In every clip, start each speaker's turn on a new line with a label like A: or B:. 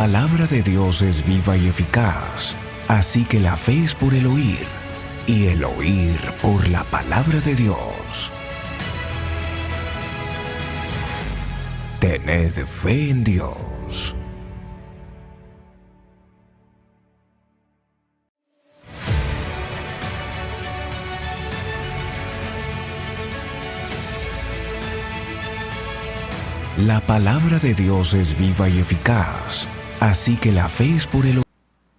A: La palabra de Dios es viva y eficaz, así que la fe es por el oír, y el oír por la palabra de Dios. Tened fe en Dios. La palabra de Dios es viva y eficaz, así que la fe es por el oír.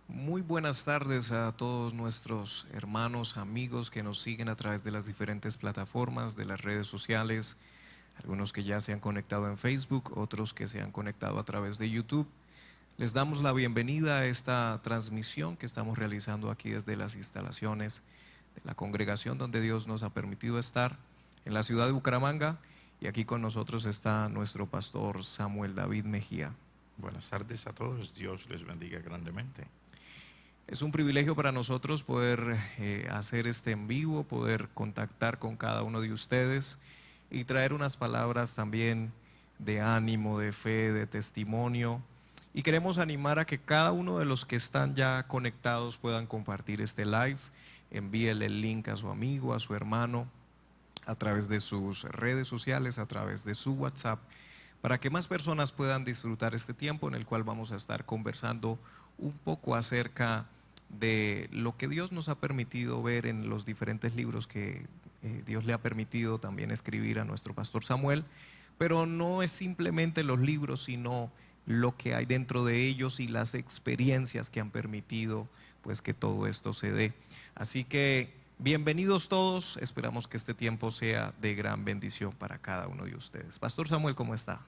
B: Muy buenas tardes a todos nuestros hermanos, amigos que nos siguen a través de las diferentes plataformas, de las redes sociales, algunos que ya se han conectado en Facebook, otros que se han conectado a través de YouTube. Les damos la bienvenida a esta transmisión que estamos realizando aquí desde las instalaciones de la congregación donde Dios nos ha permitido estar en la ciudad de Bucaramanga, y aquí con nosotros está nuestro pastor Samuel David Mejía.
C: Buenas tardes a todos, Dios les bendiga grandemente.
B: Es un privilegio para nosotros poder hacer este en vivo, poder contactar con cada uno de ustedes y traer unas palabras también de ánimo, de fe, de testimonio. Y queremos animar a que cada uno de los que están ya conectados puedan compartir este live. Envíele el link a su amigo, a su hermano, a través de sus redes sociales, a través de su WhatsApp, para que más personas puedan disfrutar este tiempo en el cual vamos a estar conversando un poco acerca de lo que Dios nos ha permitido ver en los diferentes libros que Dios le ha permitido también escribir a nuestro pastor Samuel, pero no es simplemente los libros, sino lo que hay dentro de ellos y las experiencias que han permitido pues que todo esto se dé. Así que bienvenidos todos, esperamos que este tiempo sea de gran bendición para cada uno de ustedes. Pastor Samuel, ¿cómo está?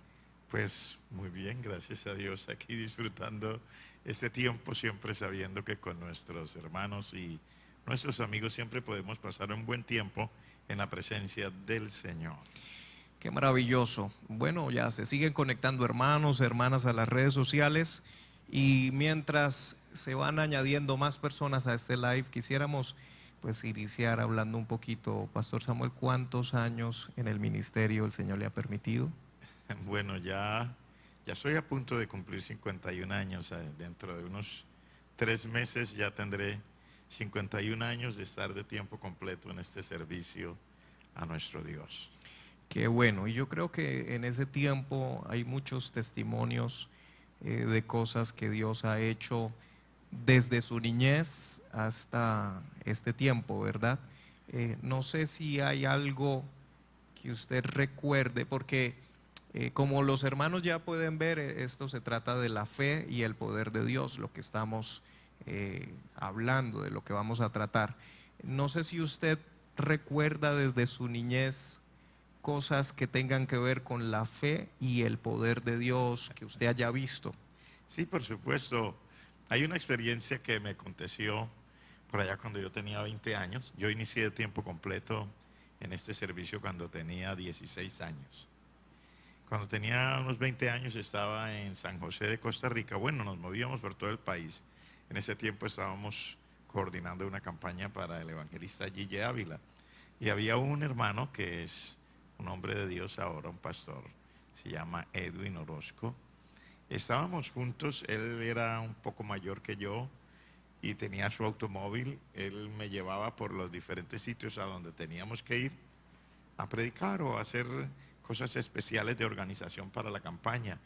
C: Pues muy bien, gracias a Dios, aquí disfrutando este tiempo, siempre sabiendo que con nuestros hermanos y nuestros amigos siempre podemos pasar un buen tiempo en la presencia del Señor.
B: Qué maravilloso. Bueno, ya se siguen conectando hermanos, hermanas a las redes sociales, y mientras se van añadiendo más personas a este live, quisiéramos pues iniciar hablando un poquito, Pastor Samuel, ¿cuántos años en el ministerio el Señor le ha permitido?
C: Bueno, ya estoy a punto de cumplir 51 años, dentro de unos 3 meses ya tendré 51 años de estar de tiempo completo en este servicio a nuestro Dios.
B: Qué bueno, y yo creo que en ese tiempo hay muchos testimonios de cosas que Dios ha hecho desde su niñez hasta este tiempo, ¿verdad? No sé si hay algo que usted recuerde, porque como los hermanos ya pueden ver, esto se trata de la fe y el poder de Dios, lo que estamos hablando, de lo que vamos a tratar. No sé si usted recuerda desde su niñez cosas que tengan que ver con la fe y el poder de Dios que usted haya visto.
C: Sí, por supuesto. Hay una experiencia que me aconteció por allá cuando yo tenía 20 años. Yo inicié de tiempo completo en este servicio cuando tenía 16 años. Cuando tenía unos 20 años estaba en San José de Costa Rica. Bueno, nos movíamos por todo el país. En ese tiempo estábamos coordinando una campaña para el evangelista Gille Ávila. Y había un hermano que es un hombre de Dios ahora, un pastor, se llama Edwin Orozco. Estábamos juntos, él era un poco mayor que yo y tenía su automóvil. Él me llevaba por los diferentes sitios a donde teníamos que ir a predicar o a hacer cosas especiales de organización para la campaña.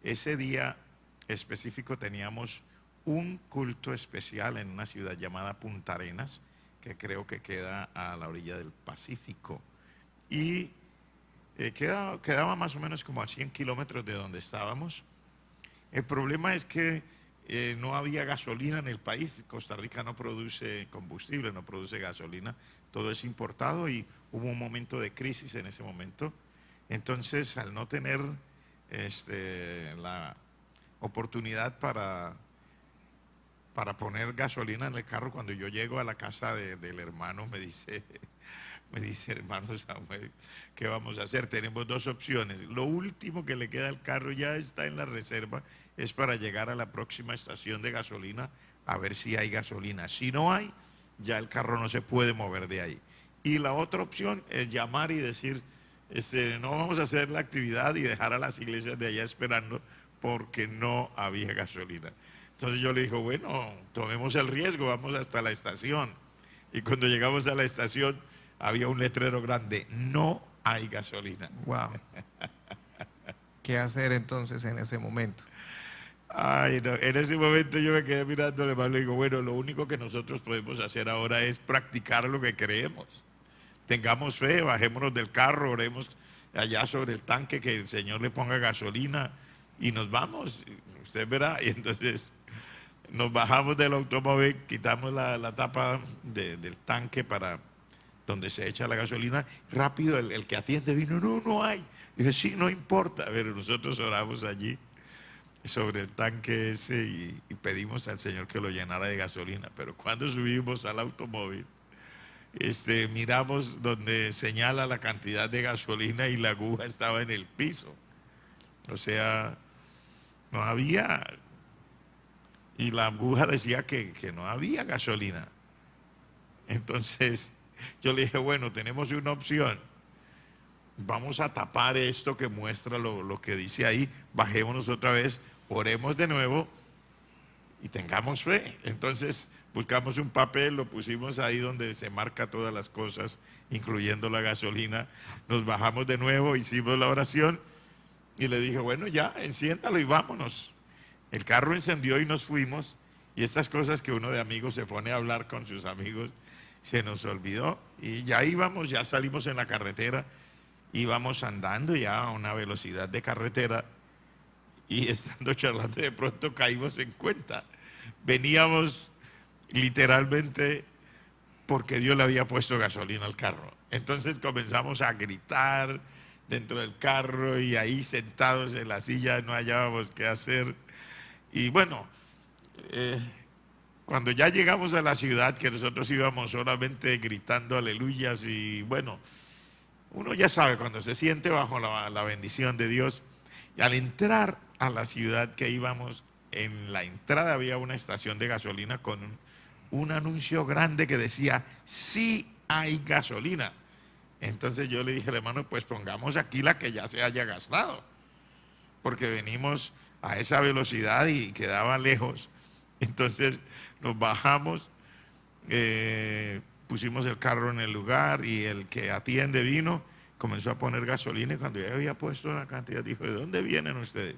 C: Ese día específico teníamos un culto especial en una ciudad llamada Punta Arenas, que creo que queda a la orilla del Pacífico. Y quedaba más o menos como a 100 kilómetros de donde estábamos. El problema es que no había gasolina en el país. Costa Rica no produce combustible, no produce gasolina, todo es importado y hubo un momento de crisis en ese momento. Entonces, al no tener la oportunidad para poner gasolina en el carro, cuando yo llego a la casa del hermano me dice, hermano Samuel, ¿qué vamos a hacer? Tenemos 2 opciones. Lo último que le queda al carro ya está en la reserva, es para llegar a la próxima estación de gasolina a ver si hay gasolina. Si no hay, ya el carro no se puede mover de ahí. Y la otra opción es llamar y decir, no vamos a hacer la actividad y dejar a las iglesias de allá esperando, porque no había gasolina. Entonces yo le dije, bueno, tomemos el riesgo, vamos hasta la estación. Y cuando llegamos a la estación, había un letrero grande, no hay gasolina.
B: Wow. ¿Qué hacer entonces en ese momento?
C: Ay, no. En ese momento yo me quedé mirándole más y le digo, bueno, lo único que nosotros podemos hacer ahora es practicar lo que creemos. Tengamos fe, bajémonos del carro, oremos allá sobre el tanque, que el Señor le ponga gasolina y nos vamos. Usted verá. Y entonces nos bajamos del automóvil, quitamos la tapa del tanque para donde se echa la gasolina. Rápido el que atiende vino, no hay. Dije, sí, no importa. Pero nosotros oramos allí sobre el tanque ese y pedimos al Señor que lo llenara de gasolina. Pero cuando subimos al automóvil, miramos donde señala la cantidad de gasolina y la aguja estaba en el piso. O sea, no había, y la aguja decía que no había gasolina. Entonces yo le dije, bueno, tenemos una opción. Vamos a tapar esto que muestra lo que dice ahí, bajémonos otra vez, oremos de nuevo y tengamos fe. Entonces buscamos un papel, lo pusimos ahí donde se marca todas las cosas, incluyendo la gasolina. Nos bajamos de nuevo, hicimos la oración y le dije, bueno, ya, enciéndalo y vámonos. El carro encendió y nos fuimos. Y estas cosas que uno de amigos se pone a hablar con sus amigos, se nos olvidó. Y ya íbamos, ya salimos en la carretera, íbamos andando ya a una velocidad de carretera y estando charlando de pronto caímos en cuenta. Veníamos literalmente porque Dios le había puesto gasolina al carro. Entonces comenzamos a gritar dentro del carro y ahí sentados en la silla no hallábamos qué hacer. Y bueno, cuando ya llegamos a la ciudad, que nosotros íbamos solamente gritando aleluyas y bueno, uno ya sabe cuando se siente bajo la bendición de Dios. Y al entrar a la ciudad que íbamos, en la entrada había una estación de gasolina con un anuncio grande que decía, sí hay gasolina. Entonces yo le dije al hermano, pues pongamos aquí la que ya se haya gastado, porque venimos a esa velocidad y quedaba lejos. Entonces nos bajamos, pusimos el carro en el lugar y el que atiende vino, comenzó a poner gasolina y cuando ya había puesto una cantidad, dijo, ¿de dónde vienen ustedes?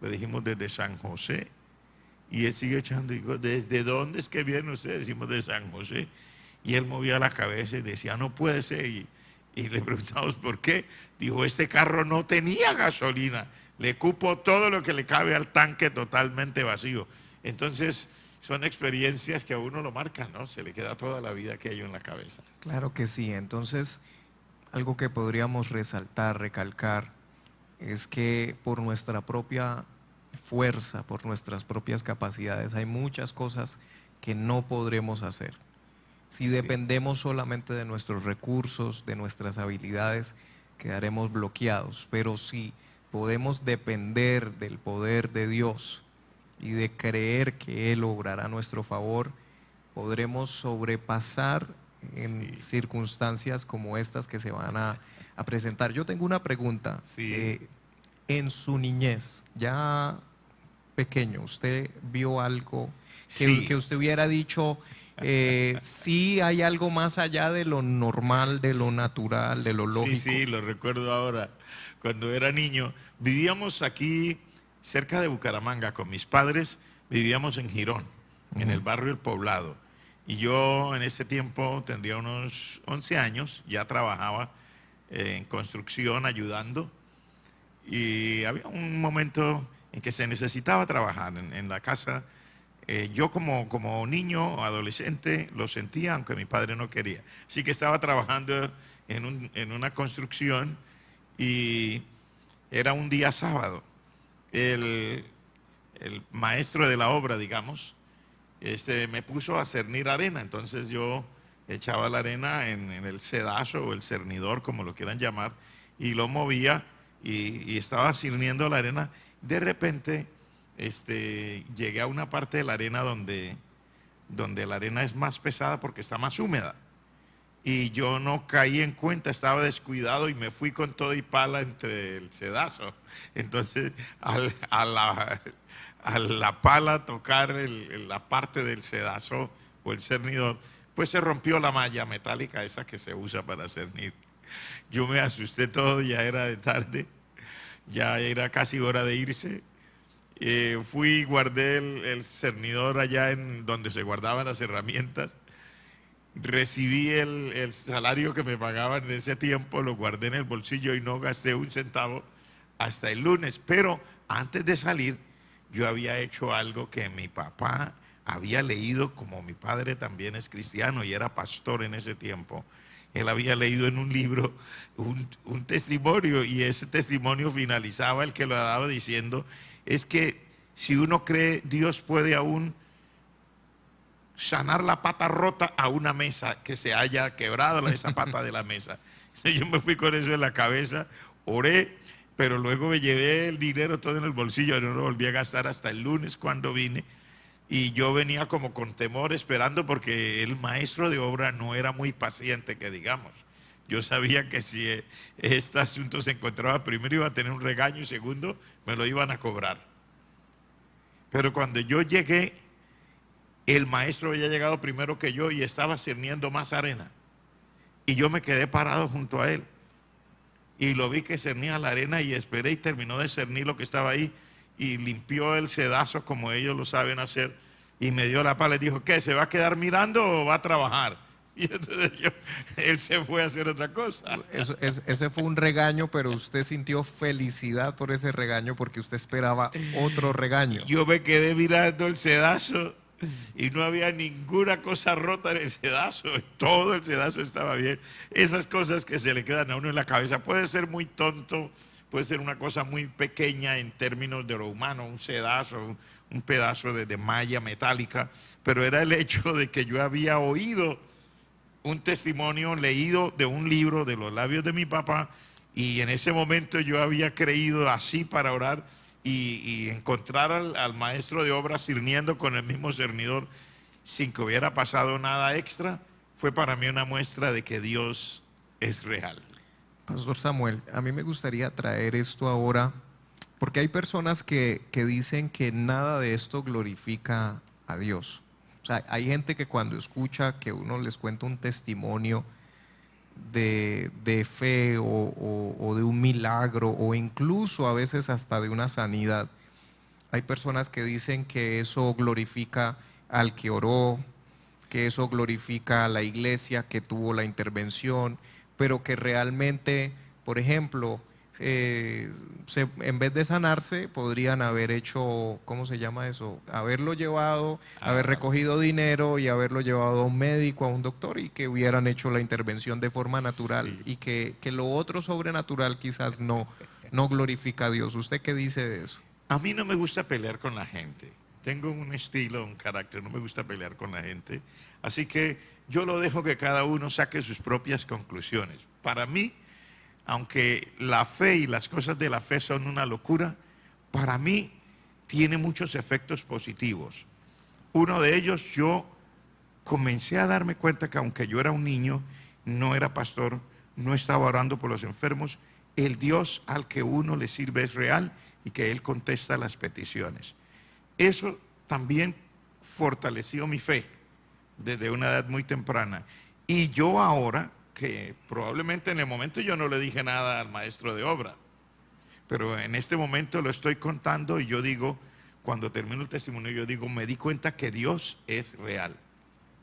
C: Le dijimos, desde San José. Y él siguió echando, dijo, ¿desde dónde es que vienen ustedes? Decimos, de San José. Y él movía la cabeza y decía, no puede ser. Y le preguntamos, ¿por qué? Dijo, este carro no tenía gasolina. Le cupo todo lo que le cabe al tanque totalmente vacío. Entonces, son experiencias que a uno lo marcan, ¿no? Se le queda toda la vida aquello en la cabeza.
B: Claro que sí. Entonces, algo que podríamos resaltar, recalcar, es que por nuestra propia fuerza, por nuestras propias capacidades, hay muchas cosas que no podremos hacer. Si dependemos solamente de nuestros recursos, de nuestras habilidades, quedaremos bloqueados. Pero si podemos depender del poder de Dios y de creer que Él obrará a nuestro favor, podremos sobrepasar en circunstancias como estas que se van a presentar. Yo tengo una pregunta. En su niñez, ya pequeño, ¿usted vio algo que usted hubiera dicho, sí hay algo más allá de lo normal, de lo natural, de lo lógico?
C: Sí, lo recuerdo ahora. Cuando era niño, vivíamos aquí cerca de Bucaramanga con mis padres, vivíamos en Girón, en el barrio El Poblado. Y yo en ese tiempo tendría unos 11 años, ya trabajaba en construcción ayudando. Y había un momento en que se necesitaba trabajar en la casa. Yo como niño, adolescente, lo sentía, aunque mi padre no quería. Así que estaba trabajando en una construcción y era un día sábado. El maestro de la obra, digamos, me puso a cernir arena. Entonces yo echaba la arena en el cedazo o el cernidor, como lo quieran llamar, y lo movía. Y estaba sirviendo la arena. De repente llegué a una parte de la arena donde la arena es más pesada porque está más húmeda. y yo no caí en cuenta, estaba descuidado y me fui con todo y pala entre el sedazo. Entonces, a la pala tocar la parte del sedazo o el cernidor, pues se rompió la malla metálica esa que se usa para cernir. Yo me asusté todo, ya era de tarde, ya era casi hora de irse. Fui y guardé el cernidor allá en donde se guardaban las herramientas. Recibí el salario que me pagaban en ese tiempo, lo guardé en el bolsillo y no gasté un centavo hasta el lunes. Pero antes de salir, yo había hecho algo que mi papá había leído, como mi padre también es cristiano y era pastor en ese tiempo. Él había leído en un libro un testimonio, y ese testimonio finalizaba, el que lo daba, diciendo, es que si uno cree, Dios puede aún sanar la pata rota a una mesa que se haya quebrado esa pata de la mesa. Yo me fui con eso en la cabeza, oré, pero luego me llevé el dinero todo en el bolsillo, no lo volví a gastar hasta el lunes cuando vine. Y yo venía como con temor, esperando, porque el maestro de obra no era muy paciente, que digamos. Yo sabía que si este asunto se encontraba, primero iba a tener un regaño y segundo me lo iban a cobrar. Pero cuando yo llegué, el maestro había llegado primero que yo y estaba cerniendo más arena. Y yo me quedé parado junto a él. Y lo vi que cernía la arena y esperé, y terminó de cernir lo que estaba ahí. Y limpió el sedazo como ellos lo saben hacer, y me dio la pala y dijo, ¿qué? ¿Se va a quedar mirando o va a trabajar? Y entonces él se fue a hacer otra cosa.
B: Ese fue un regaño, pero usted sintió felicidad por ese regaño porque usted esperaba otro regaño.
C: Yo me quedé mirando el sedazo y no había ninguna cosa rota en el sedazo, todo el sedazo estaba bien. Esas cosas que se le quedan a uno en la cabeza, puede ser muy tonto, puede ser una cosa muy pequeña en términos de lo humano, un sedazo, un pedazo de malla metálica, pero era el hecho de que yo había oído un testimonio leído de un libro de los labios de mi papá, y en ese momento yo había creído así para orar y encontrar al maestro de obra sirviendo con el mismo cernidor sin que hubiera pasado nada extra, fue para mí una muestra de que Dios es real.
B: Pastor Samuel, a mí me gustaría traer esto ahora, porque hay personas que dicen que nada de esto glorifica a Dios. O sea, hay gente que cuando escucha que uno les cuenta un testimonio de fe o de un milagro, o incluso a veces hasta de una sanidad, hay personas que dicen que eso glorifica al que oró, que eso glorifica a la iglesia que tuvo la intervención, pero que realmente, por ejemplo, en vez de sanarse, podrían haber hecho, ¿cómo se llama eso? Haberlo llevado, haber recogido dinero y haberlo llevado a un médico, a un doctor, y que hubieran hecho la intervención de forma natural, sí. Y que lo otro sobrenatural quizás no glorifica a Dios. ¿Usted qué dice de eso?
C: A mí no me gusta pelear con la gente. Tengo un estilo, un carácter, no me gusta pelear con la gente. Así que yo lo dejo que cada uno saque sus propias conclusiones. Para mí, aunque la fe y las cosas de la fe son una locura, para mí tiene muchos efectos positivos. Uno de ellos, yo comencé a darme cuenta que aunque yo era un niño, no era pastor, no estaba orando por los enfermos, el Dios al que uno le sirve es real y que Él contesta las peticiones. Eso también fortaleció mi fe desde una edad muy temprana. Y yo ahora, que probablemente en el momento yo no le dije nada al maestro de obra, pero en este momento lo estoy contando y yo digo, cuando termino el testimonio, yo digo, me di cuenta que Dios es real.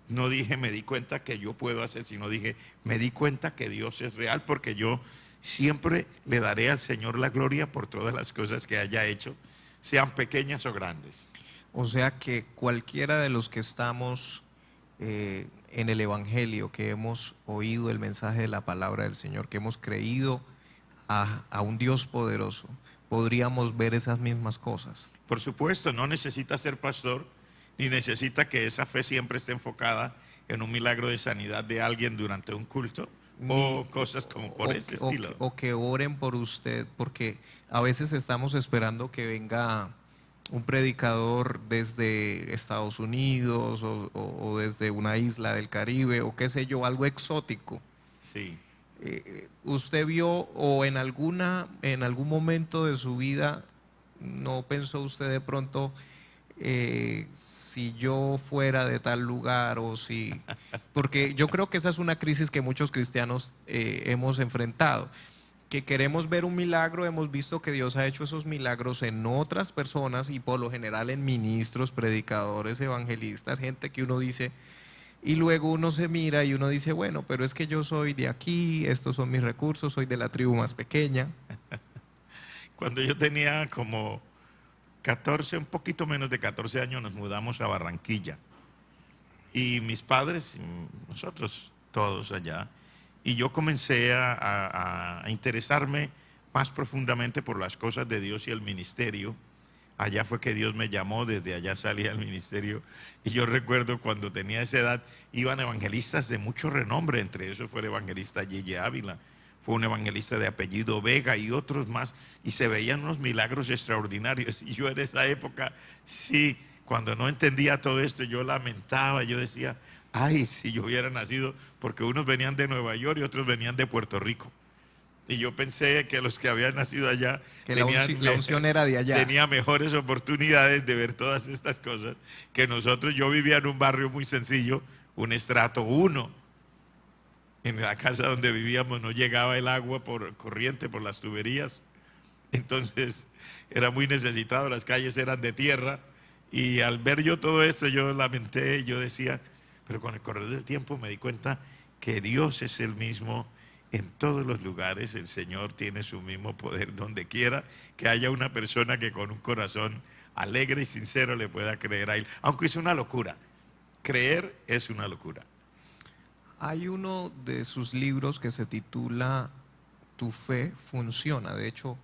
C: No dije, me di cuenta que yo puedo hacer, sino dije, me di cuenta que Dios es real, porque yo siempre le daré al Señor la gloria por todas las cosas que haya hecho, sean pequeñas o grandes.
B: O sea que cualquiera de los que estamos en el Evangelio, que hemos oído el mensaje de la palabra del Señor, que hemos creído a un Dios poderoso, podríamos ver esas mismas cosas.
C: Por supuesto, no necesita ser pastor, ni necesita que esa fe siempre esté enfocada en un milagro de sanidad de alguien durante un culto, o cosas como por ese estilo.
B: O que oren por usted, porque a veces estamos esperando que venga un predicador desde Estados Unidos o desde una isla del Caribe o qué sé yo, algo exótico.
C: Sí.
B: ¿Usted vio o en algún momento de su vida no pensó usted de pronto si yo fuera de tal lugar o si... Porque yo creo que esa es una crisis que muchos cristianos hemos enfrentado, que queremos ver un milagro, hemos visto que Dios ha hecho esos milagros en otras personas y por lo general en ministros, predicadores, evangelistas, gente que uno dice, y luego uno se mira y uno dice, bueno, pero es que yo soy de aquí, estos son mis recursos, soy de la tribu más pequeña.
C: Cuando yo tenía como 14, un poquito menos de 14 años, nos mudamos a Barranquilla. Y mis padres, nosotros todos allá, y yo comencé a interesarme más profundamente por las cosas de Dios y el ministerio. Allá fue que Dios me llamó, desde allá salí al ministerio. Y yo recuerdo cuando tenía esa edad, iban evangelistas de mucho renombre, entre esos fue el evangelista Yeye Ávila, fue un evangelista de apellido Vega y otros más, y se veían unos milagros extraordinarios. Y yo en esa época, sí, cuando no entendía todo esto, yo lamentaba, yo decía, ay, si yo hubiera nacido, porque unos venían de Nueva York y otros venían de Puerto Rico. Y yo pensé que los que habían nacido allá
B: Que la unción era de allá.
C: tenía mejores oportunidades de ver todas estas cosas que nosotros. Yo vivía en un barrio muy sencillo, un estrato 1. En la casa donde vivíamos no llegaba el agua por corriente, por las tuberías. Entonces era muy necesitado, las calles eran de tierra. Y al ver yo todo eso, yo lamenté, yo decía, pero con el correr del tiempo me di cuenta que Dios es el mismo en todos los lugares. El Señor tiene su mismo poder donde quiera que haya una persona que con un corazón alegre y sincero le pueda creer a Él. Aunque es una locura, creer es una locura.
B: Hay uno de sus libros que se titula Tu fe funciona. De hecho,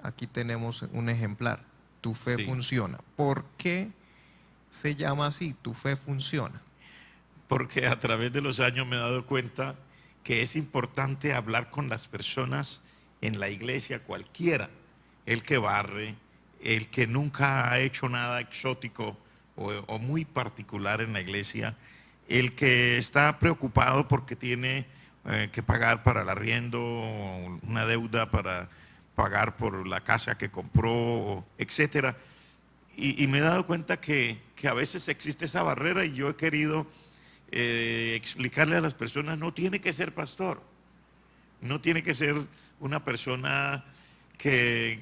B: aquí tenemos un ejemplar. Tu fe
C: Sí.
B: funciona. ¿Por qué se llama así? Tu fe funciona.
C: Porque a través de los años me he dado cuenta que es importante hablar con las personas en la iglesia, cualquiera, el que barre, el que nunca ha hecho nada exótico o muy particular en la iglesia, el que está preocupado porque tiene que pagar para el arriendo, una deuda para pagar por la casa que compró, etcétera. Y me he dado cuenta que a veces existe esa barrera, y yo he querido explicarle a las personas: no tiene que ser pastor, no tiene que ser una persona que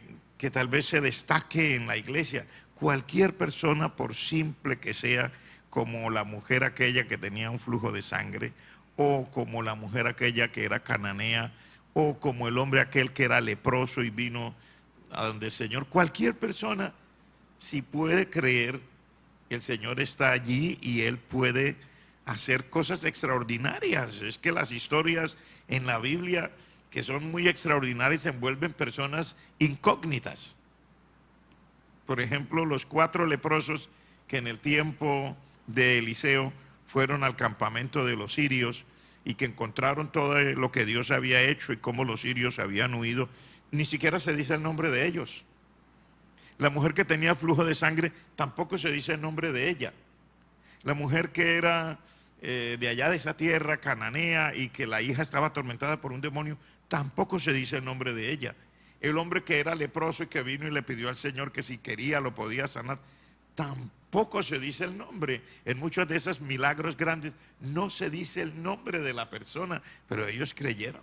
C: tal vez se destaque en la iglesia. Cualquier persona, por simple que sea, como la mujer aquella que tenía un flujo de sangre, o como la mujer aquella que era cananea, o como el hombre aquel que era leproso y vino a donde el Señor. Cualquier persona, si puede creer, el Señor está allí y Él puede hacer cosas extraordinarias. Es que las historias en la Biblia, que son muy extraordinarias, envuelven personas incógnitas. Por ejemplo, los 4 leprosos que en el tiempo de Eliseo fueron al campamento de los sirios y que encontraron todo lo que Dios había hecho y cómo los sirios habían huido, ni siquiera se dice el nombre de ellos. La mujer que tenía flujo de sangre, tampoco se dice el nombre de ella. La mujer que era de allá de esa tierra, cananea, y que la hija estaba atormentada por un demonio, tampoco se dice el nombre de ella. El hombre que era leproso y que vino y le pidió al Señor que si quería lo podía sanar, tampoco se dice el nombre. En muchos de esos milagros grandes no se dice el nombre de la persona, pero ellos creyeron.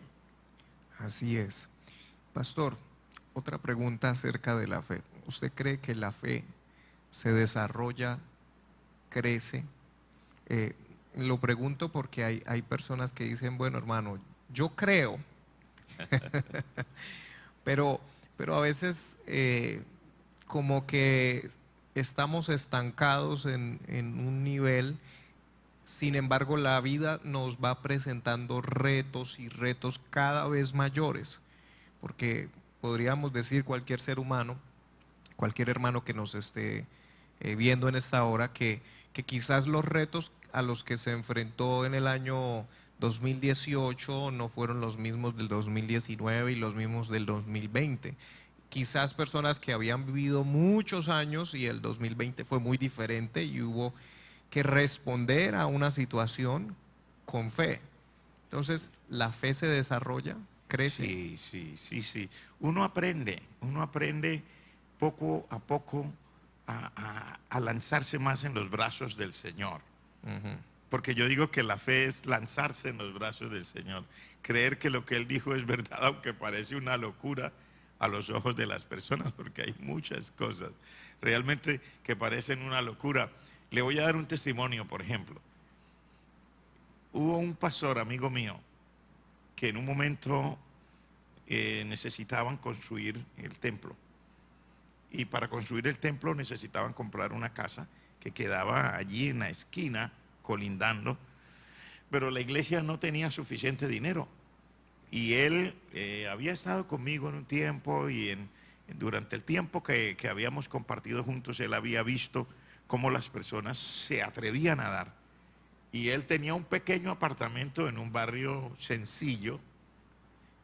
B: Así es. Pastor, otra pregunta acerca de la fe. ¿Usted cree que la fe se desarrolla, crece? Lo pregunto porque hay personas que dicen, bueno, hermano, yo creo, pero a veces como que estamos estancados en un nivel. Sin embargo, la vida nos va presentando retos y retos cada vez mayores, porque podríamos decir cualquier ser humano, cualquier hermano que nos esté viendo en esta hora, que quizás los retos a los que se enfrentó en el año 2018 no fueron los mismos del 2019 y los mismos del 2020. quizás personas que habían vivido muchos años y el 2020 fue muy diferente y hubo que responder a una situación con fe. Entonces, la fe se desarrolla, crece.
C: Sí, sí, sí, sí. Uno aprende poco a poco a lanzarse más en los brazos del Señor.
B: Ujú.
C: Porque yo digo que la fe es lanzarse en los brazos del Señor, creer que lo que Él dijo es verdad, aunque parece una locura a los ojos de las personas, porque hay muchas cosas realmente que parecen una locura. Le voy a dar un testimonio, por ejemplo. Hubo un pastor, amigo mío, que en un momento necesitaban construir el templo. Y para construir el templo necesitaban comprar una casa que quedaba allí en la esquina, colindando, pero la iglesia no tenía suficiente dinero. Y él había estado conmigo en un tiempo y durante el tiempo que habíamos compartido juntos, él había visto cómo las personas se atrevían a dar. Y él tenía un pequeño apartamento en un barrio sencillo.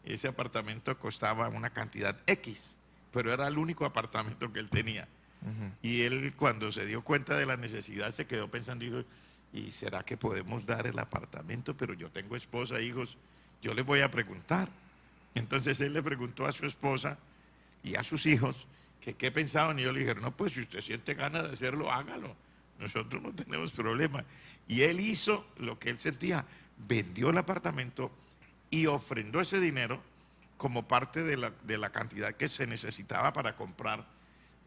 C: Ese apartamento costaba una cantidad X, pero era el único apartamento que él tenía.
B: Ujú.
C: Y él, cuando se dio cuenta de la necesidad, se quedó pensando, dijo, ¿y será que podemos dar el apartamento? Pero yo tengo esposa, hijos, yo les voy a preguntar. Entonces él le preguntó a su esposa y a sus hijos que qué pensaban, y ellos le dijeron, no, pues si usted siente ganas de hacerlo, hágalo, nosotros no tenemos problema. Y él hizo lo que él sentía, vendió el apartamento y ofrendó ese dinero como parte de la cantidad que se necesitaba para comprar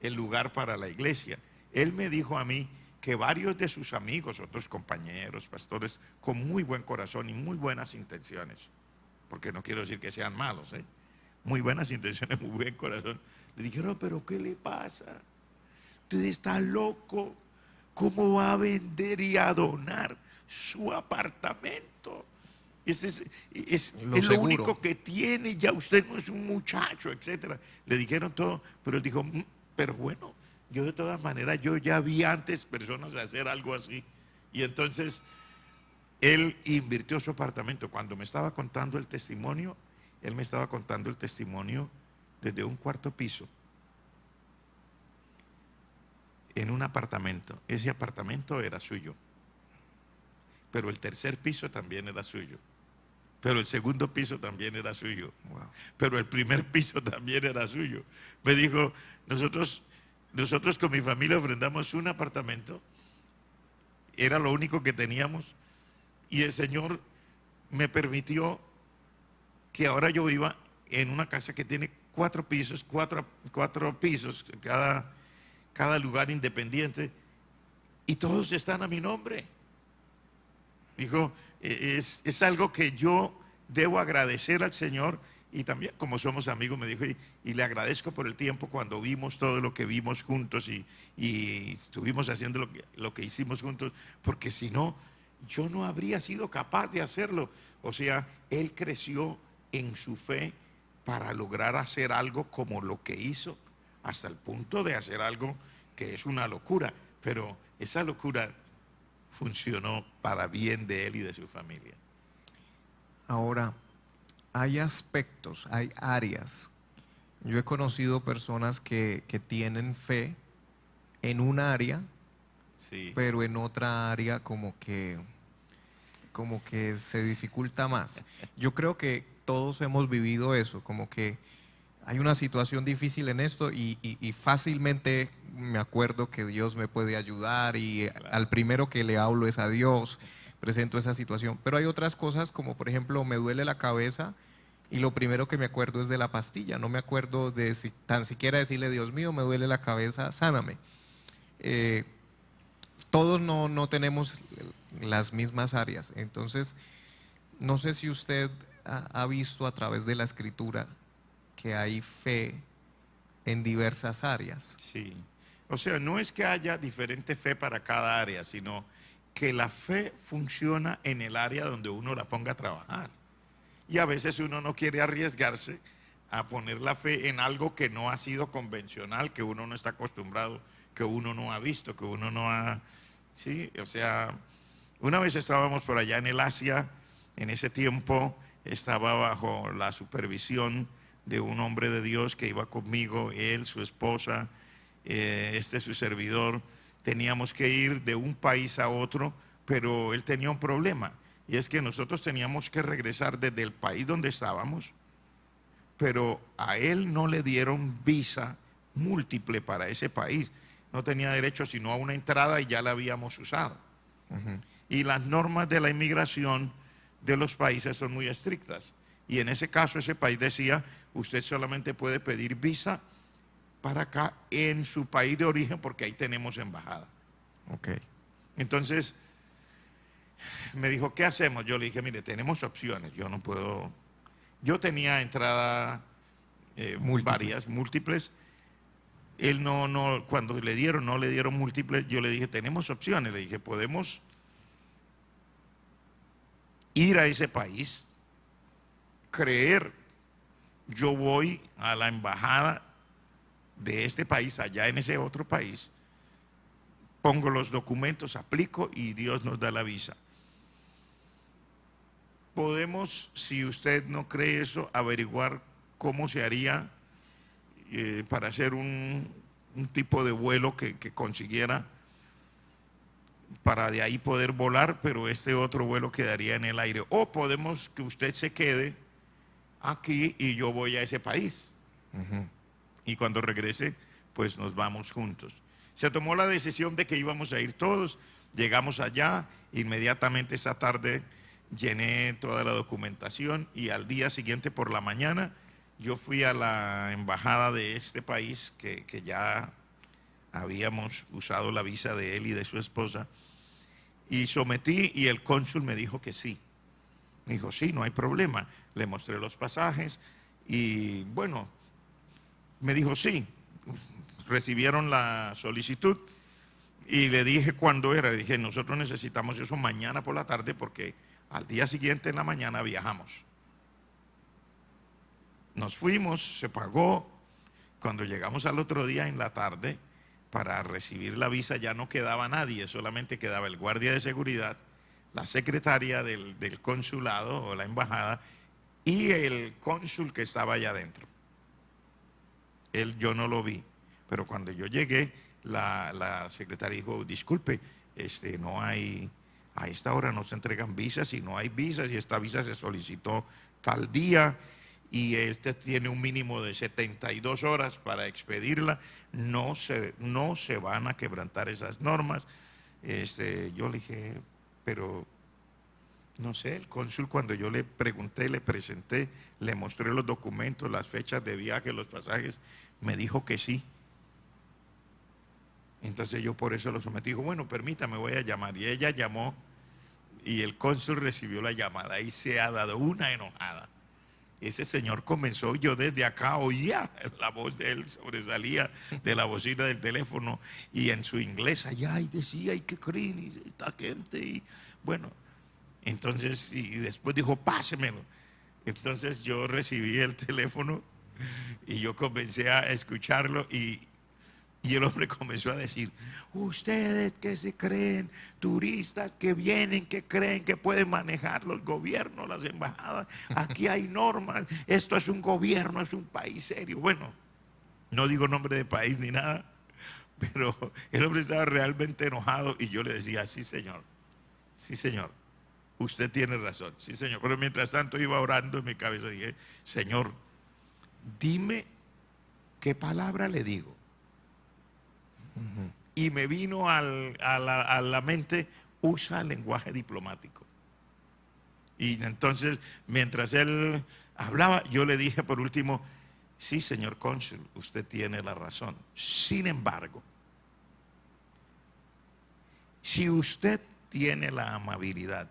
C: el lugar para la iglesia. Él me dijo a mí que varios de sus amigos, otros compañeros, pastores, con muy buen corazón y muy buenas intenciones, porque no quiero decir que sean malos, muy buenas intenciones, muy buen corazón, le dijeron, pero ¿qué le pasa? Usted está loco, ¿cómo va a vender y a donar su apartamento? Es
B: Lo
C: lo
B: seguro.
C: único que tiene, ya usted no es un muchacho, etcétera. Le dijeron todo, pero él dijo, pero bueno, yo de todas maneras, yo ya vi antes personas hacer algo así. Y entonces, él invirtió su apartamento. Cuando me estaba contando el testimonio, él me estaba contando el testimonio desde un cuarto piso, en un apartamento. Ese apartamento era suyo, pero el tercer piso también era suyo, pero el segundo piso también era suyo,
B: Wow.
C: pero el primer piso también era suyo. Me dijo, nosotros con mi familia ofrendamos un apartamento, era lo único que teníamos, y el Señor me permitió que ahora yo viva en una casa que tiene cuatro pisos, cada lugar independiente, y todos están a mi nombre. Dijo, es algo que yo debo agradecer al Señor, y también como somos amigos me dijo, y le agradezco por el tiempo cuando vimos todo lo que vimos juntos y estuvimos haciendo lo que hicimos juntos, porque si no, yo no habría sido capaz de hacerlo. O sea, él creció en su fe para lograr hacer algo como lo que hizo, hasta el punto de hacer algo que es una locura, pero esa locura funcionó para bien de él y de su familia.
B: Ahora, hay aspectos, hay áreas. Yo he conocido personas que tienen fe en un área,
C: Sí,
B: pero en otra área como que se dificulta más. Yo creo que todos hemos vivido eso, como que hay una situación difícil en esto y fácilmente me acuerdo que Dios me puede ayudar y
C: Claro.
B: al primero que le hablo es a Dios, presento esa situación. Pero hay otras cosas como por ejemplo me duele la cabeza y lo primero que me acuerdo es de la pastilla, no me acuerdo de tan siquiera decirle, Dios mío, me duele la cabeza, sáname. Eh, todos no tenemos las mismas áreas, entonces no sé si usted ha visto a través de la escritura que hay fe en diversas áreas.
C: sí. O sea, no es que haya diferente fe para cada área, sino que la fe funciona en el área donde uno la ponga a trabajar. Y a veces uno no quiere arriesgarse a poner la fe en algo que no ha sido convencional, que uno no está acostumbrado, que uno no ha visto, que uno no ha... Sí, o sea, una vez estábamos por allá en el Asia, en ese tiempo estaba bajo la supervisión de un hombre de Dios que iba conmigo, él, su esposa, su servidor. Teníamos que ir de un país a otro, pero él tenía un problema, y es que nosotros teníamos que regresar desde el país donde estábamos, pero a él no le dieron visa múltiple para ese país. No tenía derecho sino a una entrada y ya la habíamos usado. Y las normas de la inmigración de los países son muy estrictas. Y en ese caso, ese país decía, usted solamente puede pedir visa para acá en su país de origen, porque ahí tenemos embajada.
B: Ok.
C: Entonces, me dijo, ¿qué hacemos? Yo le dije, mire, tenemos opciones. Yo no puedo... Yo tenía entrada varias, múltiples. Él cuando no le dieron múltiples, yo le dije, tenemos opciones. Le dije, podemos ir a ese país, creer, yo voy a la embajada de este país allá en ese otro país, pongo los documentos, aplico y Dios nos da la visa. Podemos, si usted no cree eso, averiguar cómo se haría para hacer un tipo de vuelo que consiguiera para de ahí poder volar, pero este otro vuelo quedaría en el aire. O podemos que usted se quede aquí y yo voy a ese país. Y cuando regrese, pues nos vamos juntos. Se tomó la decisión de que íbamos a ir todos. Llegamos allá, inmediatamente esa tarde llené toda la documentación y al día siguiente por la mañana yo fui a la embajada de este país que ya habíamos usado la visa de él y de su esposa, y sometí, y el cónsul me dijo que sí. Me dijo, sí, no hay problema. Le mostré los pasajes y bueno, me dijo sí. Recibieron la solicitud y le dije cuándo era. Le dije, nosotros necesitamos eso mañana por la tarde porque al día siguiente en la mañana viajamos. Nos fuimos, se pagó. Cuando llegamos al otro día en la tarde para recibir la visa ya no quedaba nadie, solamente quedaba el guardia de seguridad, la secretaria del consulado o la embajada y el cónsul que estaba allá adentro. Yo no lo vi, pero cuando yo llegué, la secretaria dijo, disculpe, no hay, a esta hora no se entregan visas y no hay visas y esta visa se solicitó tal día y tiene un mínimo de 72 horas para expedirla, no se van a quebrantar esas normas. Yo le dije, pero no sé, el cónsul cuando yo le pregunté, le presenté, le mostré los documentos, las fechas de viaje, los pasajes, me dijo que sí. Entonces yo por eso lo sometí. Dijo, bueno, permítame, voy a llamar. Y ella llamó y el cónsul recibió la llamada y se ha dado una enojada. Ese señor comenzó, yo desde acá oía la voz de él, sobresalía de la bocina del teléfono y en su inglés allá y decía, ¿y qué creen? Y esta gente, y bueno, entonces, y después dijo, pásemelo. Entonces yo recibí el teléfono y yo comencé a escucharlo y el hombre comenzó a decir, ustedes que se creen, turistas que vienen, que creen que pueden manejar los gobiernos, las embajadas, aquí hay normas, esto es un gobierno, es un país serio. Bueno, no digo nombre de país ni nada, pero el hombre estaba realmente enojado y yo le decía, sí señor, usted tiene razón, sí señor. Pero mientras tanto iba orando en mi cabeza, dije, Señor, dime qué palabra le digo. Y me vino a la mente, usa el lenguaje diplomático. Y entonces, mientras él hablaba, yo le dije por último, sí, señor cónsul, usted tiene la razón. Sin embargo, si usted tiene la amabilidad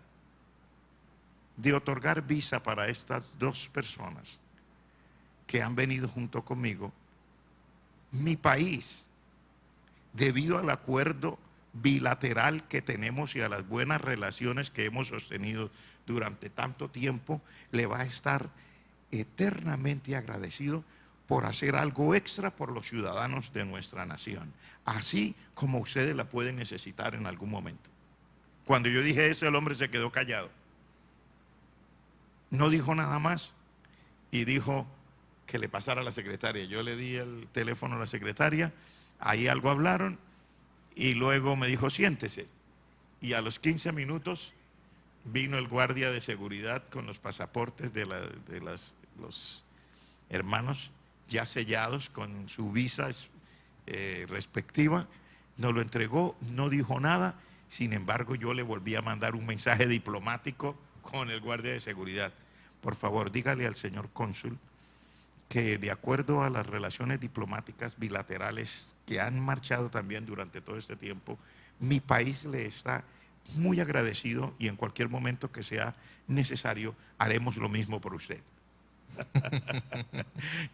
C: de otorgar visa para estas dos personas que han venido junto conmigo, mi país, debido al acuerdo bilateral que tenemos y a las buenas relaciones que hemos sostenido durante tanto tiempo, le va a estar eternamente agradecido por hacer algo extra por los ciudadanos de nuestra nación, así como ustedes la pueden necesitar en algún momento. Cuando yo dije eso, el hombre se quedó callado. No dijo nada más y dijo, que le pasara a la secretaria. Yo le di el teléfono a la secretaria, ahí algo hablaron y luego me dijo siéntese. Y a los 15 minutos vino el guardia de seguridad con los pasaportes de los hermanos ya sellados con su visa respectiva, nos lo entregó, no dijo nada. Sin embargo, yo le volví a mandar un mensaje diplomático con el guardia de seguridad. Por favor, dígale al señor cónsul que de acuerdo a las relaciones diplomáticas bilaterales que han marchado también durante todo este tiempo, mi país le está muy agradecido y en cualquier momento que sea necesario haremos lo mismo por usted.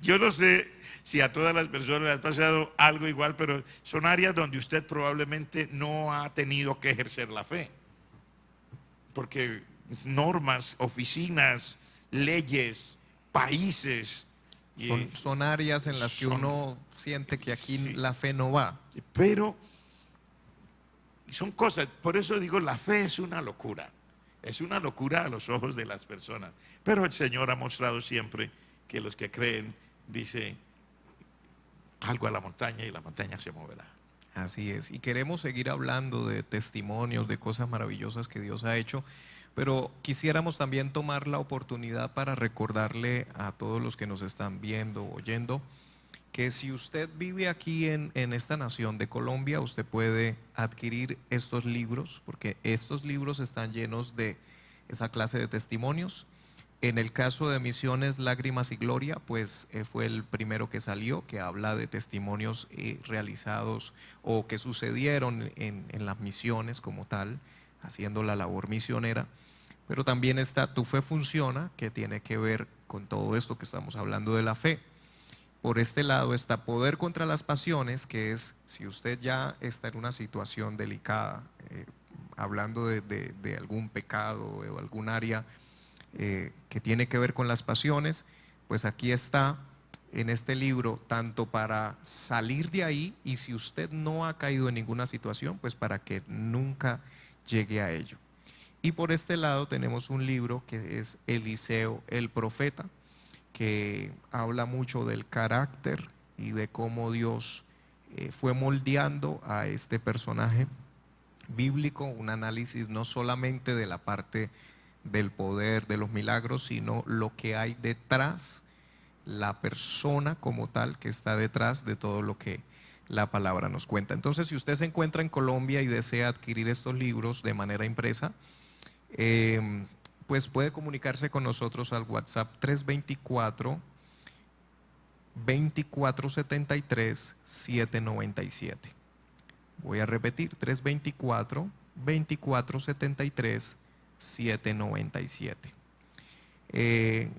C: Yo no sé si a todas las personas les ha pasado algo igual, pero son áreas donde usted probablemente no ha tenido que ejercer la fe. Porque normas, oficinas, leyes, países.
B: Son áreas en las que uno siente que aquí sí, la fe no va.
C: Pero son cosas, por eso digo, la fe es una locura. Es una locura a los ojos de las personas. Pero el Señor ha mostrado siempre que los que creen, dice, algo a la montaña y la montaña se moverá.
B: Así es. Y queremos seguir hablando de testimonios, de cosas maravillosas que Dios ha hecho. Pero quisiéramos también tomar la oportunidad para recordarle a todos los que nos están viendo, oyendo, que si usted vive aquí en esta nación de Colombia, usted puede adquirir estos libros, porque estos libros están llenos de esa clase de testimonios. En el caso de Misiones Lágrimas y Gloria, pues fue el primero que salió, que habla de testimonios realizados o que sucedieron en las misiones como tal, haciendo la labor misionera. Pero también está Tu Fe Funciona, que tiene que ver con todo esto que estamos hablando de la fe. Por este lado está Poder contra las Pasiones, que es si usted ya está en una situación delicada, hablando de algún pecado o algún área que tiene que ver con las pasiones, pues aquí está en este libro, tanto para salir de ahí y si usted no ha caído en ninguna situación, pues para que nunca llegue a ello. Y por este lado tenemos un libro que es Eliseo el Profeta, que habla mucho del carácter y de cómo Dios fue moldeando a este personaje bíblico, un análisis no solamente de la parte del poder, de los milagros, sino lo que hay detrás, la persona como tal que está detrás de todo lo que la palabra nos cuenta. Entonces, si usted se encuentra en Colombia y desea adquirir estos libros de manera impresa, pues puede comunicarse con nosotros al WhatsApp 324-2473-797. Voy a repetir, 324-2473-797.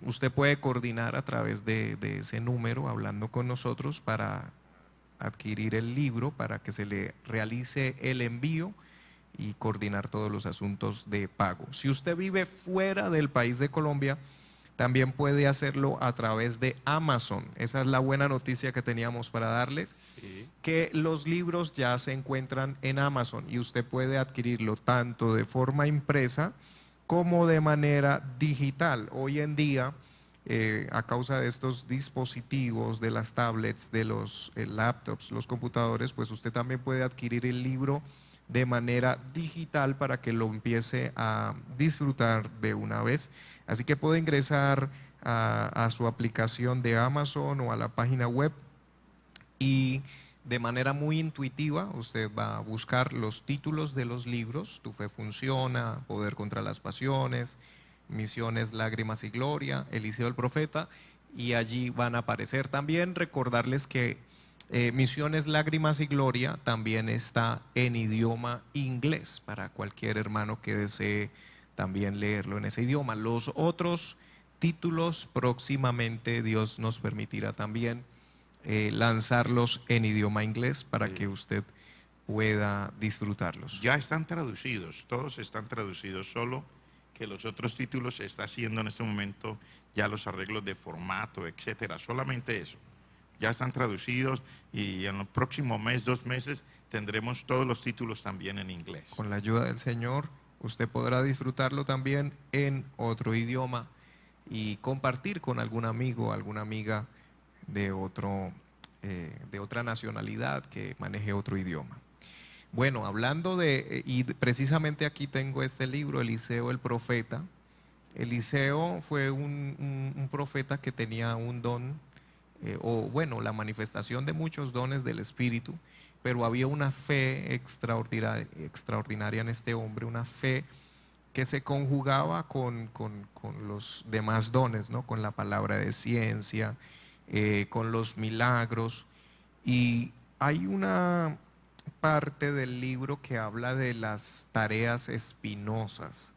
B: Usted puede coordinar a través de ese número, hablando con nosotros para adquirir el libro, para que se le realice el envío y coordinar todos los asuntos de pago. Si usted vive fuera del país de Colombia, también puede hacerlo a través de Amazon. Esa es la buena noticia que teníamos para darles, sí, que los libros ya se encuentran en Amazon y usted puede adquirirlo tanto de forma impresa como de manera digital. Hoy en día, a causa de estos dispositivos, de las tablets, de los laptops, los computadores, pues usted también puede adquirir el libro de manera digital para que lo empiece a disfrutar de una vez. Así que puede ingresar a su aplicación de Amazon o a la página web y de manera muy intuitiva usted va a buscar los títulos de los libros: Tu Fe Funciona, Poder contra las Pasiones, Misiones Lágrimas y Gloria, Eliseo el Profeta, y allí van a aparecer. También recordarles que Misiones Lágrimas y Gloria también está en idioma inglés para cualquier hermano que desee también leerlo en ese idioma. Los otros títulos próximamente Dios nos permitirá también lanzarlos en idioma inglés para que usted pueda disfrutarlos.
C: Ya están traducidos, todos están traducidos, solo que los otros títulos se está haciendo en este momento ya los arreglos de formato, etcétera, solamente eso. Ya están traducidos y en el próximo mes, 2 meses, tendremos todos los títulos también en inglés.
B: Con la ayuda del Señor, usted podrá disfrutarlo también en otro idioma y compartir con algún amigo, alguna amiga de otra nacionalidad, que maneje otro idioma. Bueno, hablando y precisamente aquí tengo este libro, Eliseo el profeta. Eliseo fue un profeta que tenía un don, o bueno, la manifestación de muchos dones del Espíritu, pero había una fe extraordinaria en este hombre, una fe que se conjugaba con los demás dones, ¿no? Con la palabra de ciencia, con los milagros. Y hay una parte del libro que habla de las tareas espinosas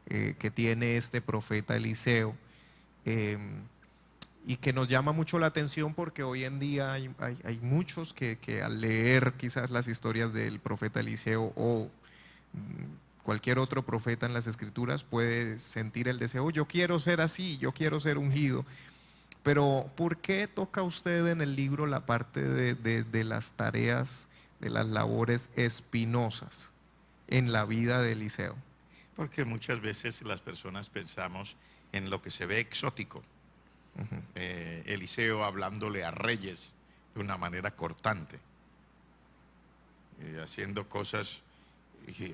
B: que tiene este profeta Eliseo, eh, y que nos llama mucho la atención porque hoy en día hay muchos que al leer quizás las historias del profeta Eliseo o cualquier otro profeta en las escrituras puede sentir el deseo, yo quiero ser así, yo quiero ser ungido. Pero ¿por qué toca usted en el libro la parte de las tareas, de las labores espinosas en la vida de Eliseo?
C: Porque muchas veces las personas pensamos en lo que se ve exótico. Eliseo hablándole a reyes de una manera cortante, haciendo cosas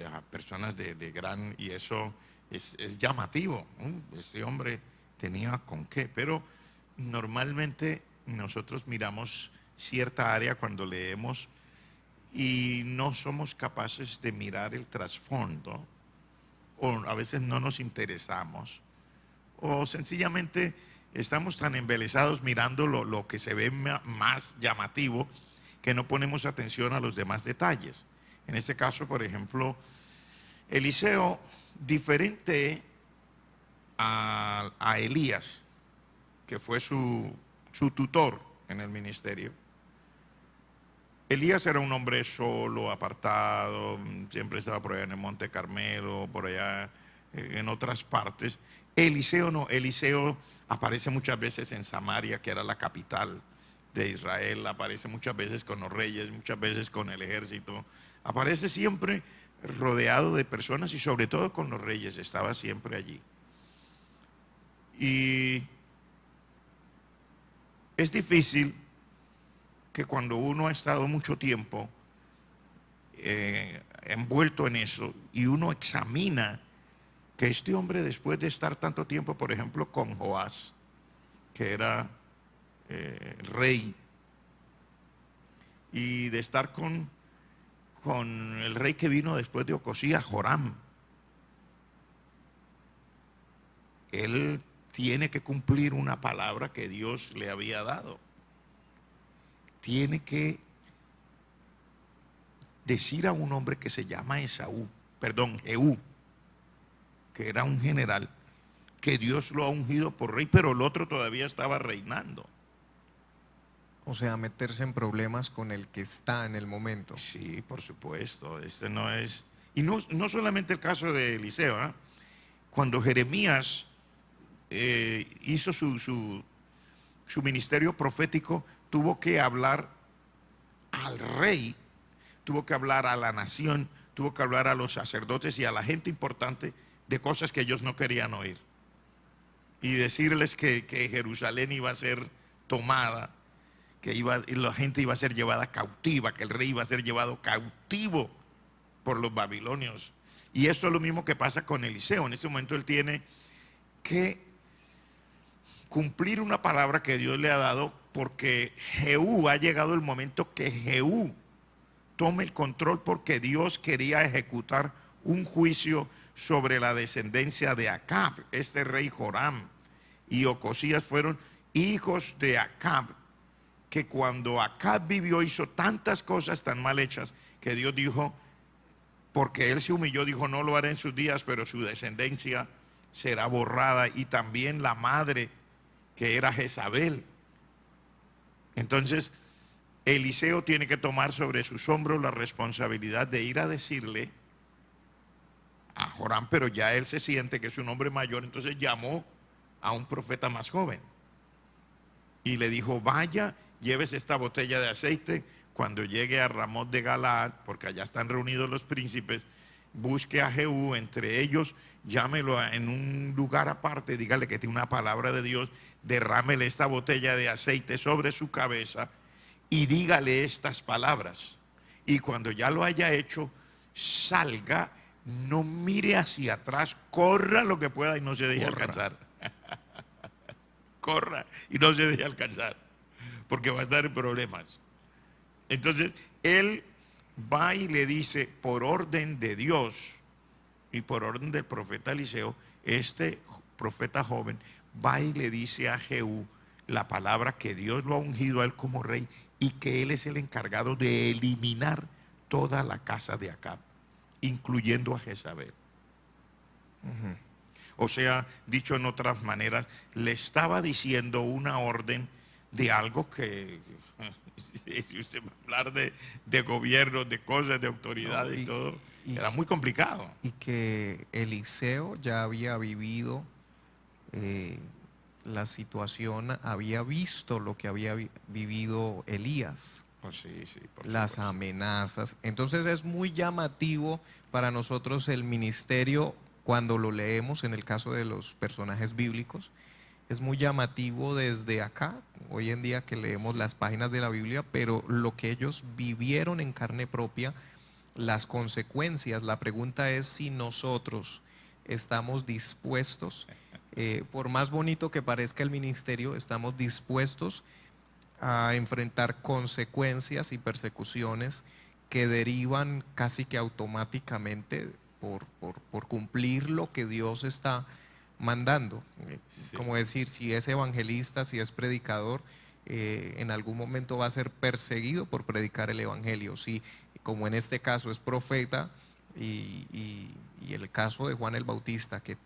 C: a personas de gran, y eso es llamativo. Ese hombre tenía con qué, pero normalmente nosotros miramos cierta área cuando leemos y no somos capaces de mirar el trasfondo, o a veces no nos interesamos, o sencillamente estamos tan embelesados mirando lo que se ve más llamativo que no ponemos atención a los demás detalles. En este caso, por ejemplo, Eliseo, diferente a Elías, que fue su tutor en el ministerio. Elías era un hombre solo, apartado, siempre estaba por allá en el Monte Carmelo, por allá en otras partes. Eliseo no, Eliseo aparece muchas veces en Samaria, que era la capital de Israel, aparece muchas veces con los reyes, muchas veces con el ejército, aparece siempre rodeado de personas y sobre todo con los reyes, estaba siempre allí. Y es difícil que cuando uno ha estado mucho tiempo envuelto en eso y uno examina que este hombre, después de estar tanto tiempo, por ejemplo, con Joás, que era el rey, y de estar con el rey que vino después de Ocosías, Joram, él tiene que cumplir una palabra que Dios le había dado. Tiene que decir a un hombre que se llama Jehú, que era un general, que Dios lo ha ungido por rey, pero el otro todavía estaba reinando.
B: O sea, meterse en problemas con el que está en el momento.
C: Sí, por supuesto. Este no es. Y no solamente el caso de Eliseo, ¿eh? Cuando Jeremías hizo su ministerio profético, tuvo que hablar al rey, tuvo que hablar a la nación, tuvo que hablar a los sacerdotes y a la gente importante de cosas que ellos no querían oír. Y decirles que Jerusalén iba a ser tomada, que la gente iba a ser llevada cautiva, que el rey iba a ser llevado cautivo por los babilonios. Y esto es lo mismo que pasa con Eliseo. En este momento él tiene que cumplir una palabra que Dios le ha dado, porque Jehú, ha llegado el momento que Jehú tome el control, porque Dios quería ejecutar un juicio sobre la descendencia de Acab. Este rey Joram y Ocosías fueron hijos de Acab, que cuando Acab vivió hizo tantas cosas tan mal hechas que Dios dijo, porque él se humilló, dijo, no lo haré en sus días, pero su descendencia será borrada, y también la madre, que era Jezabel. Entonces Eliseo tiene que tomar sobre sus hombros la responsabilidad de ir a decirle a Joram, pero ya él se siente que es un hombre mayor, entonces llamó a un profeta más joven y le dijo, vaya, llévese esta botella de aceite, cuando llegue a Ramot de Galaad, porque allá están reunidos los príncipes, busque a Jehú, entre ellos llámelo en un lugar aparte, dígale que tiene una palabra de Dios, derrámele esta botella de aceite sobre su cabeza y dígale estas palabras. Y cuando ya lo haya hecho, salga, no mire hacia atrás, corra lo que pueda y no se deje alcanzar. Corra y no se deje alcanzar, porque va a estar en problemas. Entonces, él va y le dice, por orden de Dios y por orden del profeta Eliseo, este profeta joven va y le dice a Jehú la palabra que Dios lo ha ungido a él como rey y que él es el encargado de eliminar toda la casa de Acab, incluyendo a Jezabel. O sea, dicho en otras maneras, le estaba diciendo una orden de algo que, si usted va a hablar de gobierno, de cosas, de autoridades y todo, era muy complicado.
B: Y que Eliseo ya había vivido la situación, había visto lo que había vivido Elías.
C: Oh, sí,
B: las
C: supuesto.
B: amenazas. Entonces es muy llamativo para nosotros el ministerio cuando lo leemos en el caso de los personajes bíblicos. Es muy llamativo desde acá, hoy en día que leemos las páginas de la Biblia, pero lo que ellos vivieron en carne propia, las consecuencias. La pregunta es si nosotros estamos dispuestos, por más bonito que parezca el ministerio, estamos dispuestos a enfrentar consecuencias y persecuciones que derivan casi que automáticamente por cumplir lo que Dios está mandando.
C: Sí.
B: Como decir, si es evangelista, si es predicador, en algún momento va a ser perseguido por predicar el evangelio. Si, como en este caso, es profeta y el caso de Juan el Bautista, que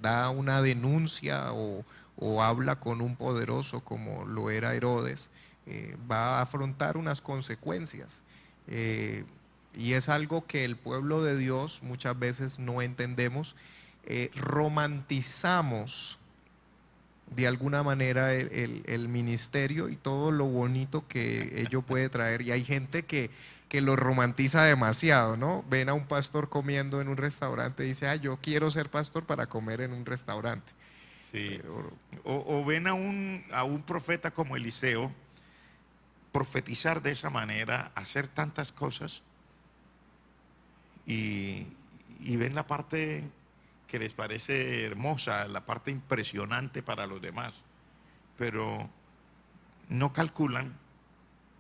B: da una denuncia o habla con un poderoso como lo era Herodes, va a afrontar unas consecuencias. Y es algo que el pueblo de Dios muchas veces no entendemos. Romantizamos de alguna manera el ministerio y todo lo bonito que ello puede traer. Y hay gente que lo romantiza demasiado, ¿no? Ven a un pastor comiendo en un restaurante y dice, ah, yo quiero ser pastor para comer en un restaurante.
C: Sí.
B: Pero,
C: O ven a un profeta como Eliseo profetizar de esa manera, hacer tantas cosas y ven la parte que les parece hermosa, la parte impresionante para los demás, pero no calculan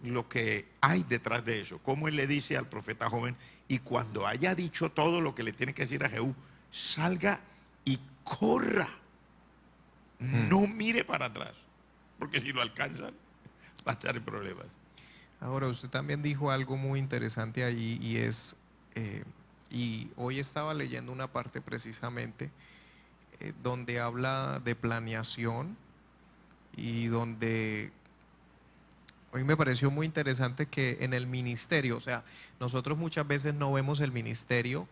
C: lo que hay detrás de eso. Como él le dice al profeta joven, y cuando haya dicho todo lo que le tiene que decir a Jehú, salga y corra, no mire para atrás, porque si lo alcanzan va a estar en problemas.
B: Ahora, usted también dijo algo muy interesante allí y es, y hoy estaba leyendo una parte precisamente donde habla de planeación y donde hoy me pareció muy interesante que en el ministerio, o sea, nosotros muchas veces no vemos el ministerio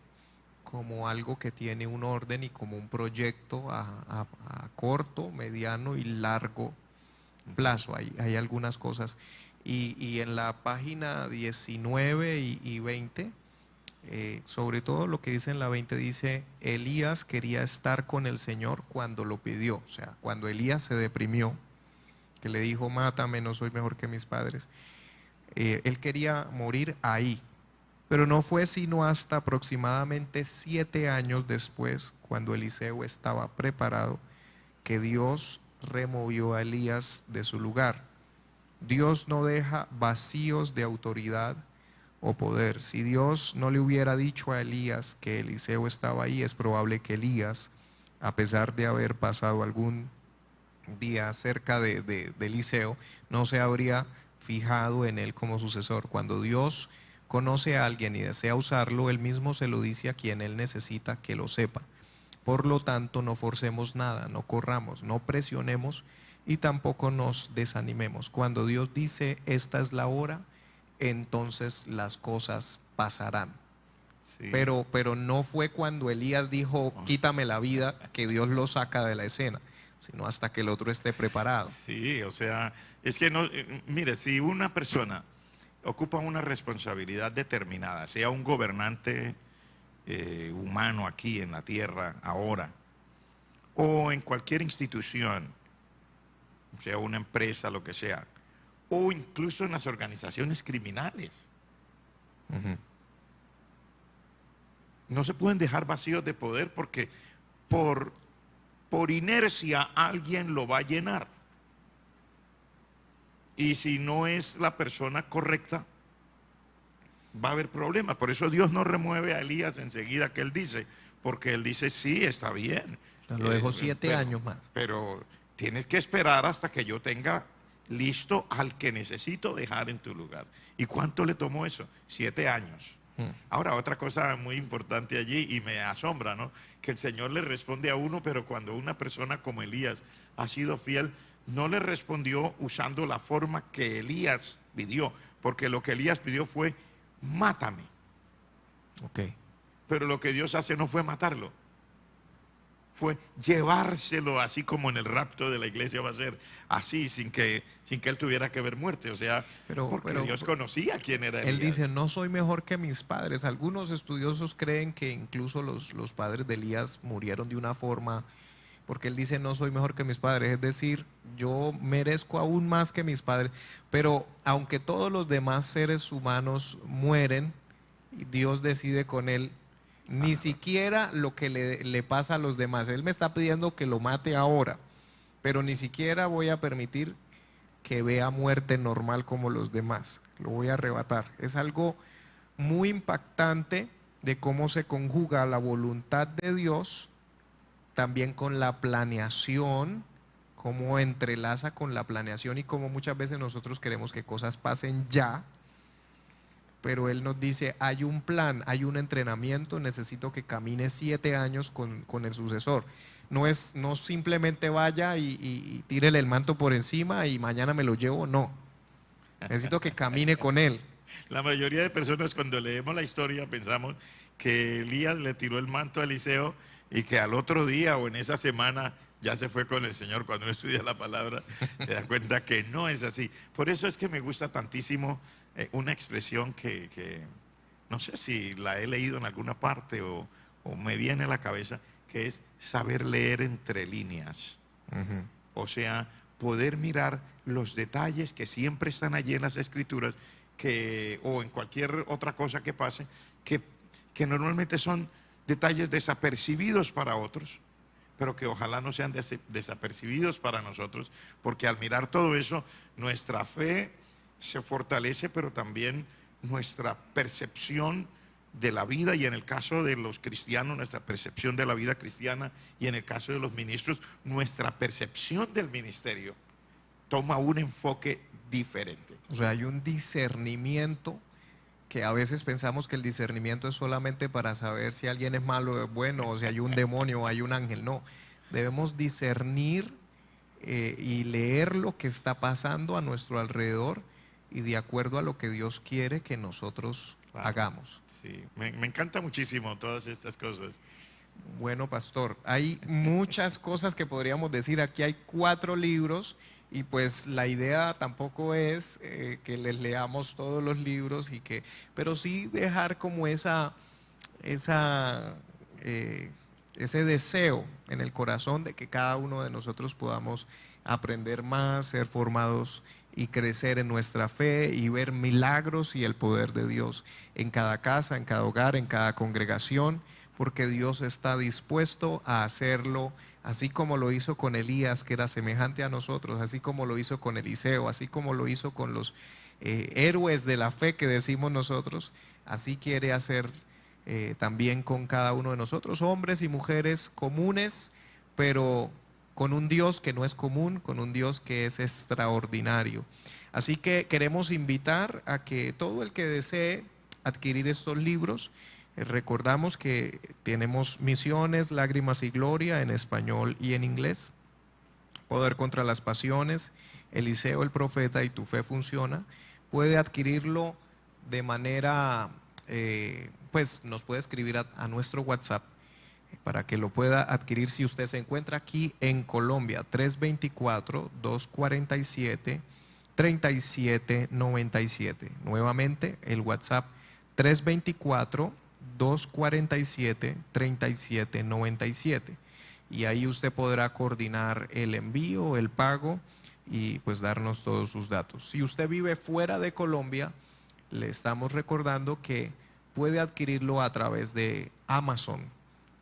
B: como algo que tiene un orden y como un proyecto a corto, mediano y largo plazo. Hay algunas cosas. Y en la página 19 y 20, sobre todo lo que dice en la 20, dice, Elías quería estar con el Señor cuando lo pidió. O sea, cuando Elías se deprimió, que le dijo, mátame, no soy mejor que mis padres. Él quería morir ahí. Pero no fue sino hasta aproximadamente 7 años después, cuando Eliseo estaba preparado, que Dios removió a Elías de su lugar. Dios no deja vacíos de autoridad o poder. Si Dios no le hubiera dicho a Elías que Eliseo estaba ahí, es probable que Elías, a pesar de haber pasado algún día cerca de Eliseo, no se habría fijado en él como sucesor. Cuando Dios conoce a alguien y desea usarlo, él mismo se lo dice a quien él necesita que lo sepa. Por lo tanto, no forcemos nada, no corramos, no presionemos y tampoco nos desanimemos. Cuando Dios dice, esta es la hora, entonces las cosas pasarán.
C: Sí.
B: Pero no fue cuando Elías dijo, quítame la vida, que Dios lo saca de la escena, sino hasta que el otro esté preparado.
C: Sí, o sea, es que no, mire, si una persona ocupa una responsabilidad determinada, sea un gobernante humano aquí en la tierra ahora, o en cualquier institución, sea una empresa, lo que sea, o incluso en las organizaciones criminales.
B: Ujú.
C: No se pueden dejar vacíos de poder porque por inercia alguien lo va a llenar. Y si no es la persona correcta, va a haber problemas. Por eso Dios no remueve a Elías enseguida que él dice, porque él dice, sí, está bien.
B: O sea, lo dejó 7
C: pero-
B: años más.
C: Pero tienes que esperar hasta que yo tenga listo al que necesito dejar en tu lugar. ¿Y cuánto le tomó eso? 7 años. Ahora, otra cosa muy importante allí, y me asombra, ¿no? Que el Señor le responde a uno, pero cuando una persona como Elías ha sido fiel, no le respondió usando la forma que Elías pidió, porque lo que Elías pidió fue, mátame.
B: Ok.
C: Pero lo que Dios hace no fue matarlo, fue llevárselo, así como en el rapto de la iglesia va a ser, así, sin que él tuviera que ver muerte. O sea, porque Dios conocía quién era Elías.
B: Él dice, no soy mejor que mis padres. Algunos estudiosos creen que incluso los padres de Elías murieron de una forma, porque él dice, no soy mejor que mis padres. Es decir, yo merezco aún más que mis padres. Pero aunque todos los demás seres humanos mueren, Dios decide con él, ni siquiera lo que le pasa a los demás. Él me está pidiendo que lo mate ahora, pero ni siquiera voy a permitir que vea muerte normal como los demás. Lo voy a arrebatar. Es algo muy impactante de cómo se conjuga la voluntad de Dios también con la planeación, cómo entrelaza con la planeación y cómo muchas veces nosotros queremos que cosas pasen ya, pero Él nos dice, hay un plan, hay un entrenamiento, necesito que camine 7 años con el sucesor. No simplemente vaya y tírele el manto por encima y mañana me lo llevo, no. Necesito que camine con él.
C: La mayoría de personas cuando leemos la historia pensamos que Elías le tiró el manto a Eliseo y que al otro día o en esa semana ya se fue con el Señor. Cuando uno estudia la palabra se da cuenta que no es así. Por eso es que me gusta tantísimo una expresión que no sé si la he leído en alguna parte o me viene a la cabeza, que es saber leer entre líneas.
B: Ujú.
C: O sea, poder mirar los detalles que siempre están allí en las Escrituras, o en cualquier otra cosa que pase, que normalmente son detalles desapercibidos para otros, pero que ojalá no sean desapercibidos para nosotros, porque al mirar todo eso, nuestra fe se fortalece, pero también nuestra percepción de la vida, y en el caso de los cristianos, nuestra percepción de la vida cristiana, y en el caso de los ministros, nuestra percepción del ministerio toma un enfoque diferente.
B: O sea, hay un discernimiento que a veces pensamos que el discernimiento es solamente para saber si alguien es malo o es bueno, o si hay un demonio o hay un ángel. No, debemos discernir y leer lo que está pasando a nuestro alrededor y de acuerdo a lo que Dios quiere que nosotros
C: Claro.
B: hagamos.
C: Sí, me encanta muchísimo todas estas cosas.
B: Bueno, pastor, hay muchas cosas que podríamos decir. Aquí hay 4 libros y pues la idea tampoco es que les leamos todos los libros pero sí dejar como ese deseo en el corazón de que cada uno de nosotros podamos aprender más, ser formados y crecer en nuestra fe y ver milagros y el poder de Dios en cada casa, en cada hogar, en cada congregación, porque Dios está dispuesto a hacerlo, así como lo hizo con Elías, que era semejante a nosotros, así como lo hizo con Eliseo, así como lo hizo con los héroes de la fe que decimos nosotros, así quiere hacer también con cada uno de nosotros, hombres y mujeres comunes, pero con un Dios que no es común, con un Dios que es extraordinario. Así que queremos invitar a que todo el que desee adquirir estos libros, recordamos que tenemos Misiones, Lágrimas y Gloria en español y en inglés, Poder contra las Pasiones, Eliseo el Profeta y Tu Fe Funciona. Puede adquirirlo de manera, pues nos puede escribir a nuestro WhatsApp para que lo pueda adquirir si usted se encuentra aquí en Colombia, 324-247-3797. Nuevamente, el WhatsApp 324 247-3797. Y ahí usted podrá coordinar el envío, el pago y pues darnos todos sus datos. Si usted vive fuera de Colombia, le estamos recordando que puede adquirirlo a través de Amazon.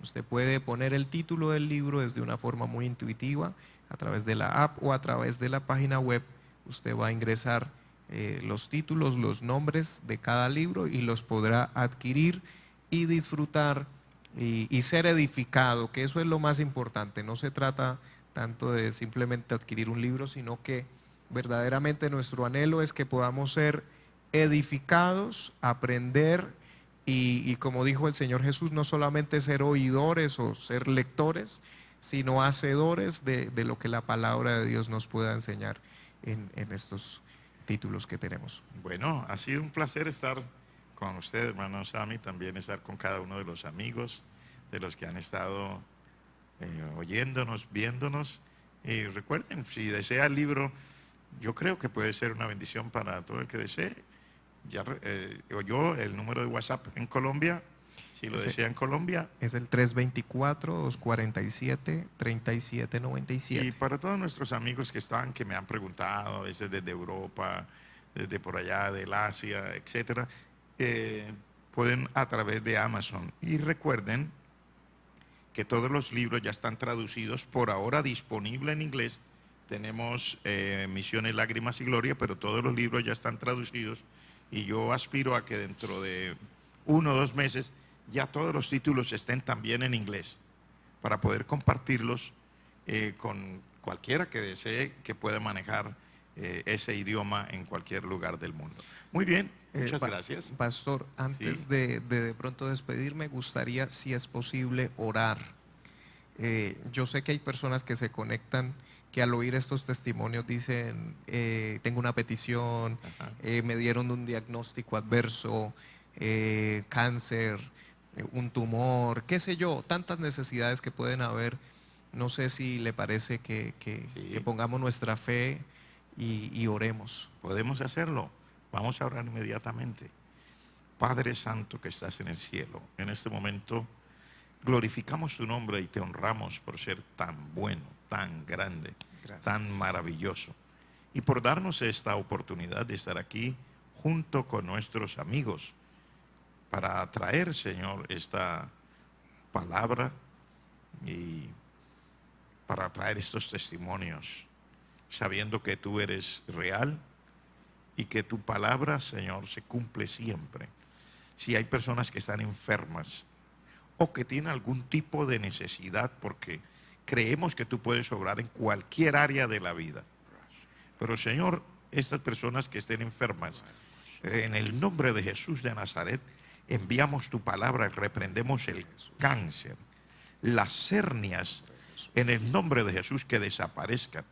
B: Usted puede poner el título del libro desde una forma muy intuitiva, a través de la app o a través de la página web. Usted va a ingresar los títulos, los nombres de cada libro y los podrá adquirir y disfrutar y ser edificado, que eso es lo más importante. No se trata tanto de simplemente adquirir un libro, sino que verdaderamente nuestro anhelo es que podamos ser edificados, aprender y como dijo el Señor Jesús, no solamente ser oidores o ser lectores, sino hacedores de lo que la palabra de Dios nos pueda enseñar en estos títulos que tenemos.
C: Bueno, ha sido un placer estar con usted, hermano Sammy, también estar con cada uno de los amigos, de los que han estado oyéndonos, viéndonos. Y recuerden, si desea el libro, yo creo que puede ser una bendición para todo el que desee. Ya oyó el número de WhatsApp en Colombia, si lo desea en Colombia.
B: Es el 324-247-3797.
C: Y para todos nuestros amigos que me han preguntado, a veces desde Europa, desde por allá, del Asia, etcétera, pueden a través de Amazon. Y recuerden que todos los libros ya están traducidos, por ahora disponible en inglés. Tenemos Misiones, Lágrimas y Gloria, pero todos los libros ya están traducidos. Y yo aspiro a que dentro de 1 o 2 meses ya todos los títulos estén también en inglés, para poder compartirlos con cualquiera que desee, que pueda manejar ese idioma en cualquier lugar del mundo. Muy bien, muchas gracias.
B: Pastor, antes
C: Sí.
B: de pronto despedirme, gustaría, si es posible, orar. Yo sé que hay personas que se conectan, que al oír estos testimonios dicen, tengo una petición, me dieron un diagnóstico adverso, cáncer, un tumor, qué sé yo, tantas necesidades que pueden haber. No sé si le parece que pongamos nuestra fe y oremos.
C: Podemos hacerlo. Vamos a orar inmediatamente. Padre Santo que estás en el cielo, en este momento glorificamos tu nombre y te honramos por ser tan bueno, tan grande,
B: Gracias.
C: tan maravilloso. Y por darnos esta oportunidad de estar aquí junto con nuestros amigos para traer, Señor, esta palabra y para traer estos testimonios, sabiendo que tú eres real y que tu palabra, Señor, se cumple siempre. Si hay personas que están enfermas o que tienen algún tipo de necesidad, porque creemos que tú puedes obrar en cualquier área de la vida. Pero, Señor, estas personas que estén enfermas, en el nombre de Jesús de Nazaret, enviamos tu palabra y reprendemos el cáncer, las hernias, en el nombre de Jesús, que desaparezcan.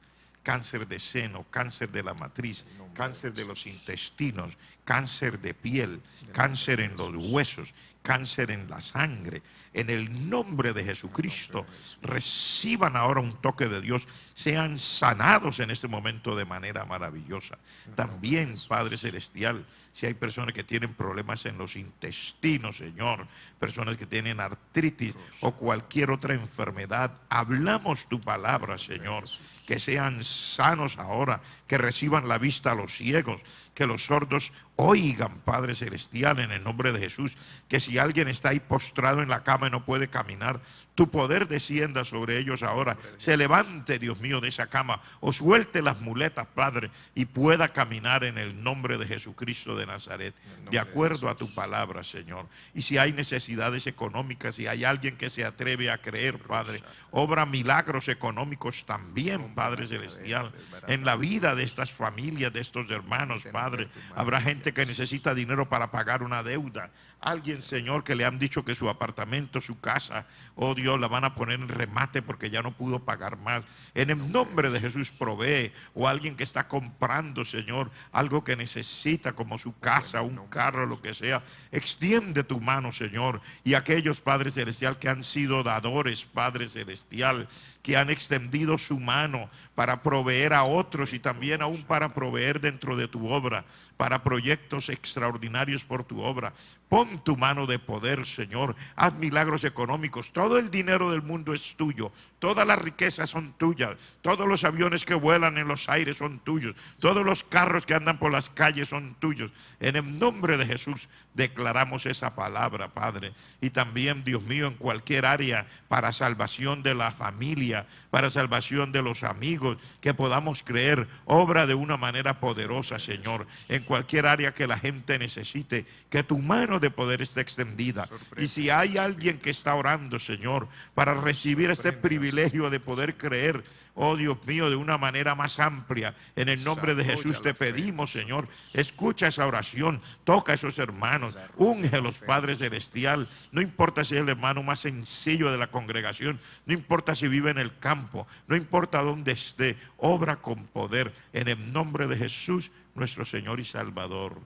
C: Cáncer de seno, cáncer de la matriz, cáncer de los intestinos, cáncer de piel, cáncer en los huesos, cáncer en la sangre. En el nombre de Jesucristo, reciban ahora un toque de Dios, sean sanados en este momento de manera maravillosa. También, Padre Celestial, si hay personas que tienen problemas en los intestinos, Señor, personas que tienen artritis o cualquier otra enfermedad, hablamos tu palabra, Señor, que sean sanos ahora, que reciban la vista a los ciegos, que los sordos oigan, Padre Celestial, en el nombre de Jesús, que si alguien está ahí postrado en la cama y no puede caminar, tu poder descienda sobre ellos ahora, se levante, Dios mío, de esa cama, o suelte las muletas, Padre, y pueda caminar en el nombre de Jesucristo de Nazaret, de acuerdo a tu palabra, Señor. Y si hay necesidades económicas, si hay alguien que se atreve a creer, Padre, obra milagros económicos también, Padre Celestial, en la vida de estas familias, de estos hermanos, Padre. Habrá gente que necesita dinero para pagar una deuda. Alguien, Señor, que le han dicho que su apartamento, su casa, oh Dios, la van a poner en remate porque ya no pudo pagar más. En el nombre de Jesús provee. O alguien que está comprando, Señor, algo que necesita como su casa, un carro, lo que sea. Extiende tu mano, Señor. Y aquellos, Padre Celestial, que han sido dadores, Padre Celestial, que han extendido su mano para proveer a otros y también aún para proveer dentro de tu obra, para proyectos extraordinarios por tu obra. Pon tu mano de poder, Señor. Haz milagros económicos. Todo el dinero del mundo es tuyo. Todas las riquezas son tuyas. Todos los aviones que vuelan en los aires son tuyos. Todos los carros que andan por las calles son tuyos. En el nombre de Jesús declaramos esa palabra, Padre. Y también, Dios mío, en cualquier área para salvación de la familia, para salvación de los amigos, que podamos creer, obra de una manera poderosa, Señor. En cualquier área que la gente necesite, que tu mano de poder esté extendida. Y si hay alguien que está orando, Señor, para recibir este privilegio de poder creer, oh Dios mío, de una manera más amplia, en el nombre de Jesús te pedimos, Señor, escucha esa oración, toca a esos hermanos, unge a los Padres Celestial. No importa si es el hermano más sencillo de la congregación, no importa si vive en el campo, no importa dónde esté, obra con poder, en el nombre de Jesús, nuestro Señor y Salvador.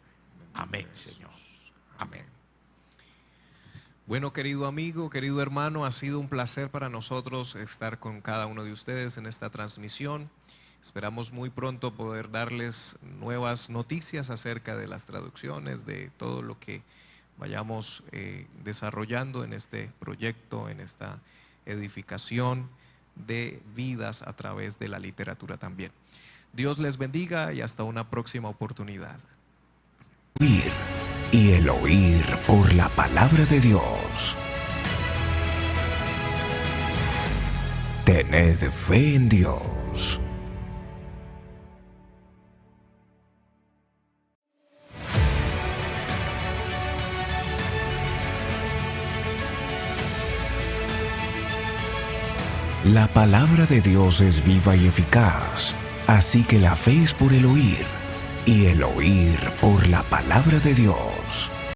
C: Amén, Señor. Amén.
B: Bueno, querido amigo, querido hermano, ha sido un placer para nosotros estar con cada uno de ustedes en esta transmisión. Esperamos muy pronto poder darles nuevas noticias acerca de las traducciones, de todo lo que vayamos desarrollando en este proyecto, en esta edificación de vidas a través de la literatura también. Dios les bendiga y hasta una próxima oportunidad.
A: Y el oír por la palabra de Dios. Tened fe en Dios. La palabra de Dios es viva y eficaz, así que la fe es por el oír, y el oír por la palabra de Dios.